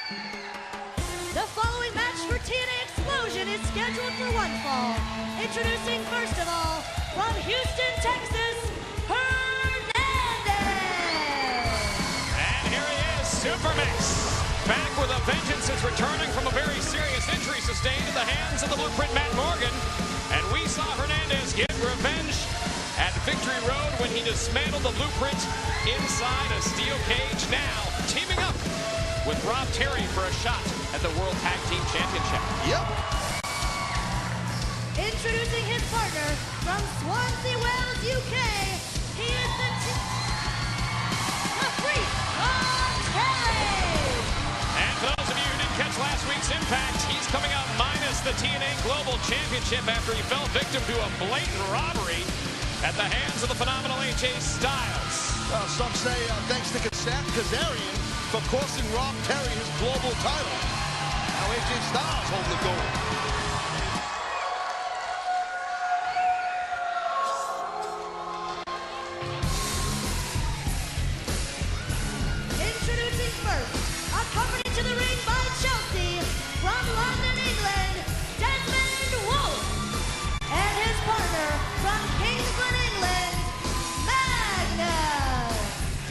The following match for TNA Xplosion is scheduled for one fall. Introducing first of all, from Houston, Texas, Hernandez! And here he is, Supermex. Back with a vengeance, is returning from a very serious injury sustained in the hands of the Blueprint Matt Morgan. And we saw Hernandez get revenge at Victory Road when he dismantled the Blueprint inside a steel cage. Now teaming up with Rob Terry for a shot at the World Tag Team Championship. Yep. Introducing his partner from Swansea, Wales, UK. He is the Freak, Rob Terry. And for those of you who didn't catch last week's Impact, he's coming out minus the TNA Global Championship after he fell victim to a blatant robbery at the hands of the phenomenal AJ Styles. Some say thanks to Kazarian for costing Rob Terry his global title. Now AJ Styles holding the gold. Introducing first, accompanied to the ring by Chelsea, from London, England, Desmond Wolfe. And his partner from Kingsland, England, Magnus.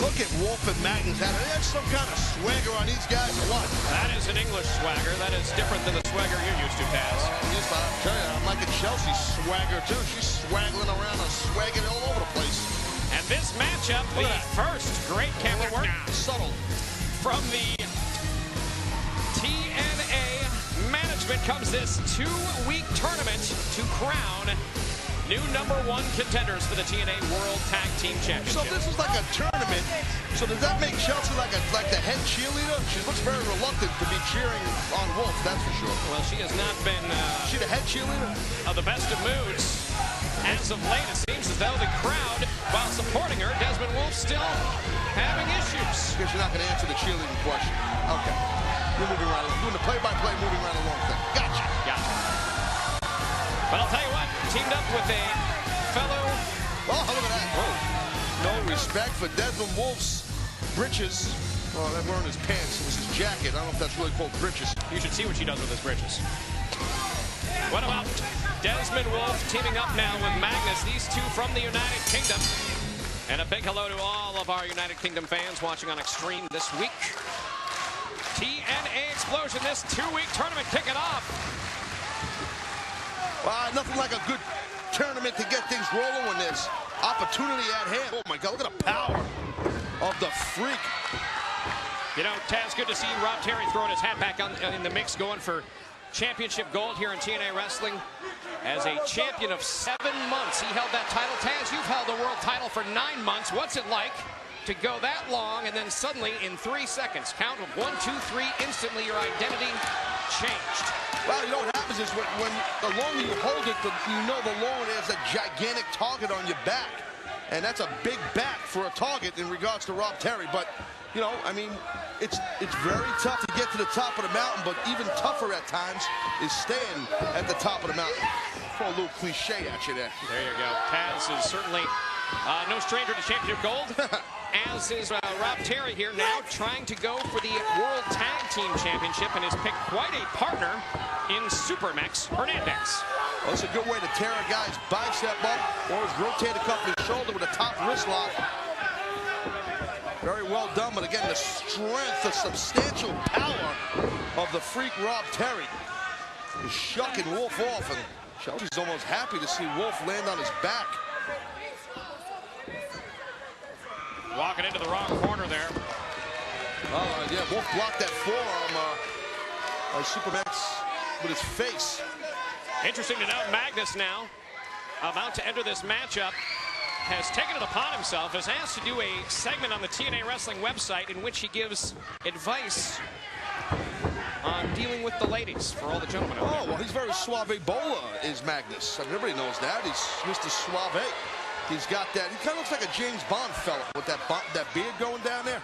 Look at Wolfe and Magnus. There's some kind of swagger on these guys or what? That is an English swagger. That is different than the swagger you're used to, Taz. Yes, I'll tell you, I'm liking Chelsea's swagger too. She's swaggling around and swagging all over the place. And this matchup, the first great camera work Subtle. from the TNA management comes this 2-week tournament to crown new #1 contenders for the TNA World Tag Team Championship. So this is like a tournament. So does that make Chelsea like the head cheerleader? She looks very reluctant to be cheering on Wolfe, that's for sure. Well, she has not been She the head cheerleader? of the best of moods. As of late, it seems as though the crowd, while supporting her, Desmond Wolfe still having issues. Guess you're not going to answer the cheerleading question. Okay. You're moving right along. Doing the play-by-play, moving right along thing. Gotcha. Gotcha. But I'll tell you what, teamed up with a fellow... Oh, look at that. Whoa. No respect for Desmond Wolfe's britches. Oh, they weren't his pants. It was his jacket. I don't know if that's really called britches. You should see what she does with his britches. What about Desmond Wolfe teaming up now with Magnus? These two from the United Kingdom. And a big hello to all of our United Kingdom fans watching on Extreme this week. TNA Xplosion, this 2-week tournament kicking off. Nothing like a good tournament to get things rolling when there's opportunity at hand. Oh my God, look at the power of the Freak. You know, Taz, good to see Rob Terry throwing his hat back in the mix, going for championship gold here in TNA Wrestling. As a champion of 7 months, he held that title. Taz, you've held the world title for 9 months. What's it like to go that long and then suddenly in 3 seconds, count of 1, 2, 3, instantly your identity changed? Well, you know what happens is when the longer you hold it, you know the longer there's a gigantic target on your back. And that's a big back for a target in regards to Rob Terry. But, you know, I mean, it's very tough to get to the top of the mountain, but even tougher at times is staying at the top of the mountain. Throw a little cliche at you there. There you go. Taz is certainly no stranger to championship gold. As is Rob Terry here now trying to go for the World Tag Team Championship and has picked quite a partner in Supermex, Hernandez. Well, it's a good way to tear a guy's bicep up or rotate a couple of his shoulder with a top wrist lock. Very well done, but again, the strength, the substantial power of the Freak Rob Terry is shucking Wolfe off, and Chelsea's almost happy to see Wolfe land on his back. Walking into the wrong corner there. Yeah, Wolfe blocked that forearm by Supermex with his face. Interesting to note, Magnus now, about to enter this matchup, has taken it upon himself, is asked to do a segment on the TNA Wrestling website in which he gives advice on dealing with the ladies for all the gentlemen out there. Oh, well, he's very suave bola, is Magnus. I mean, everybody knows that. He's Mr. Suave. He's got that. He kind of looks like a James Bond fella with that beard going down there.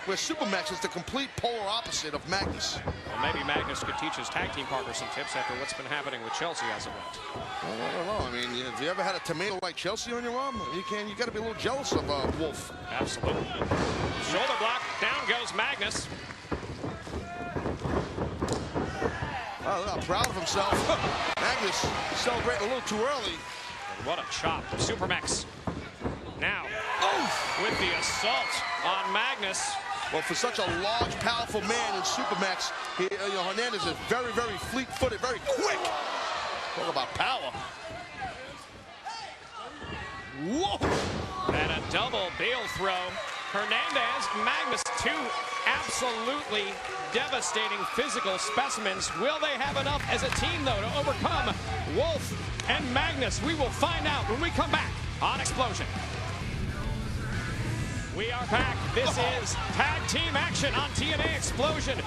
Where Supermex is the complete polar opposite of Magnus. Well, maybe Magnus could teach his tag team partner some tips after what's been happening with Chelsea as of late. Well, I don't know. I mean, have you ever had a tomato like Chelsea on your arm? You got to be a little jealous of Wolfe. Absolutely. Shoulder block. Down goes Magnus. Oh, look how proud of himself. Magnus celebrating a little too early. And what a chop. Supermex now with the assault on Magnus. Well, for such a large, powerful man in Supermex, Hernandez is very, very fleet-footed, very quick. Talk about power. Whoa! And a double bail throw. Hernandez, Magnus, two absolutely devastating physical specimens. Will they have enough as a team, though, to overcome Wolfe and Magnus? We will find out when we come back on Xplosion. We are back. This is tag team action on TNA Xplosion.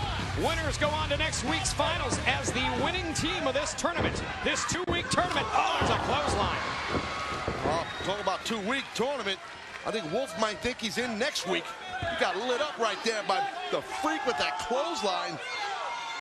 Winners go on to next week's finals as the winning team of this tournament. This two-week tournament. Oh, there's a clothesline. Talk about two-week tournament. I think Wolfe might think he's in next week. He got lit up right there by the freak with that clothesline.